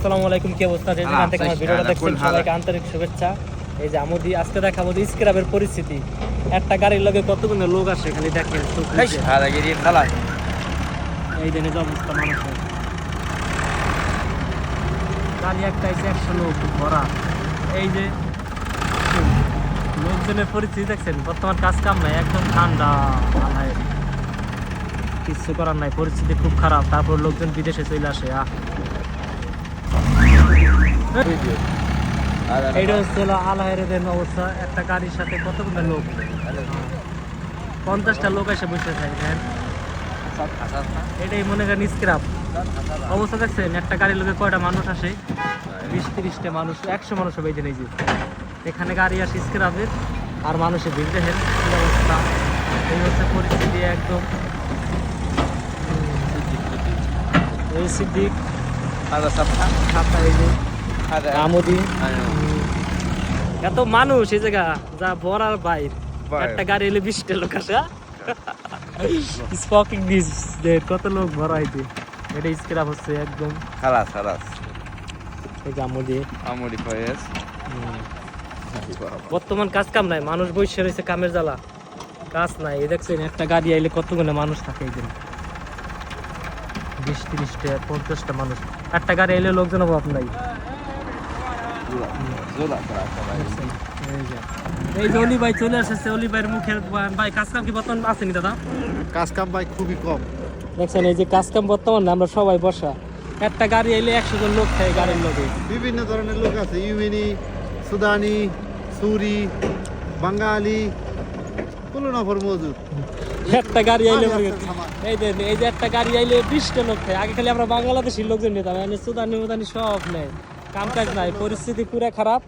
আসসালামু আলাইকুম, কি অবস্থা? যে যেখান থেকে আমার ভিডিওটা দেখছেন সবাইকে আন্তরিক শুভেচ্ছা। এই যে আমদি আজকে দেখাবো স্ক্র্যাপের পরিস্থিতি। একটা গাড়ির লগে কতগুলো লোক আসে খালি দেখেন। এই দিনে যে অবস্থা মানুষের, গাড়ি একটা এসে 100 লোক ভরা। এই যে লোকজনের পরিস্থিতি দেখছেন, বর্তমান কাজ কাম নাই, একদম ঠান্ডা, কিছু করার নাই, পরিস্থিতি খুব খারাপ। তারপর লোকজন বিদেশে চলে আসে। এইটা হচ্ছে আলহাইরের অবস্থা। একটা গাড়ির সাথে কতগুলো লোক, 50টা লোক এসে বসে থাকেন। এটাই মনে করেন স্ক্র্যাপ অবস্থা দেখছেন। একটা গাড়ির লোকে কয়টা মানুষ আসে? 20-30টা মানুষ, 100 মানুষ হবে। এই যে এখানে গাড়ি আসে স্ক্র্যাপের, আর মানুষের ভিড় দেখেন কি অবস্থা। এই হচ্ছে পরিস্থিতি একদম। এই সিদ্দিক আমদি, এত মানুষ এই জায়গা যা ভরার বাইর। একটা গাড়ি এলে 20টা লোক আসে। কত লোক ভরা হইতে। এটা স্ক্র্যাপ হচ্ছে একদম। এই যে আমদি বর্তমান কাজ কাম নাই, মানুষ বসে রয়েছে, কামের জ্বালা, কাজ নাই। এই দেখছেন একটা গাড়ি আইলে কতগুলো মানুষ থাকে। এই দিন 20-30টা 50টা মানুষ। একটা গাড়ি এলে লোকজন অভাব নাই। এই যে অলি ভাই চলে আসছে। অলি ভাইয়ের মুখের ভাই কাজ কাম কি বর্তমান আছে নি দাদা? কাজ কাম ভাই খুবই কম দেখছেন, এই যে কাজ কাম বর্তমানে আমরা সবাই বসা। একটা গাড়ি এলে 100 জন লোক থাকে গাড়ির লোকে। বিভিন্ন ধরনের লোক আছে, ইউমেনি, সুদানি, সুরি, বাঙালি, কোনো নফর মজুদ। একটা গাড়ি আইলে এই যে একটা গাড়ি আইলে 20টা লোক থাকে। আগে খালি আমরা বাংলাদেশি লোকজন নিতাম, সুদানি মুদানি সব নেই, কাম কাজ নাই, পরিস্থিতি পুরো খারাপ।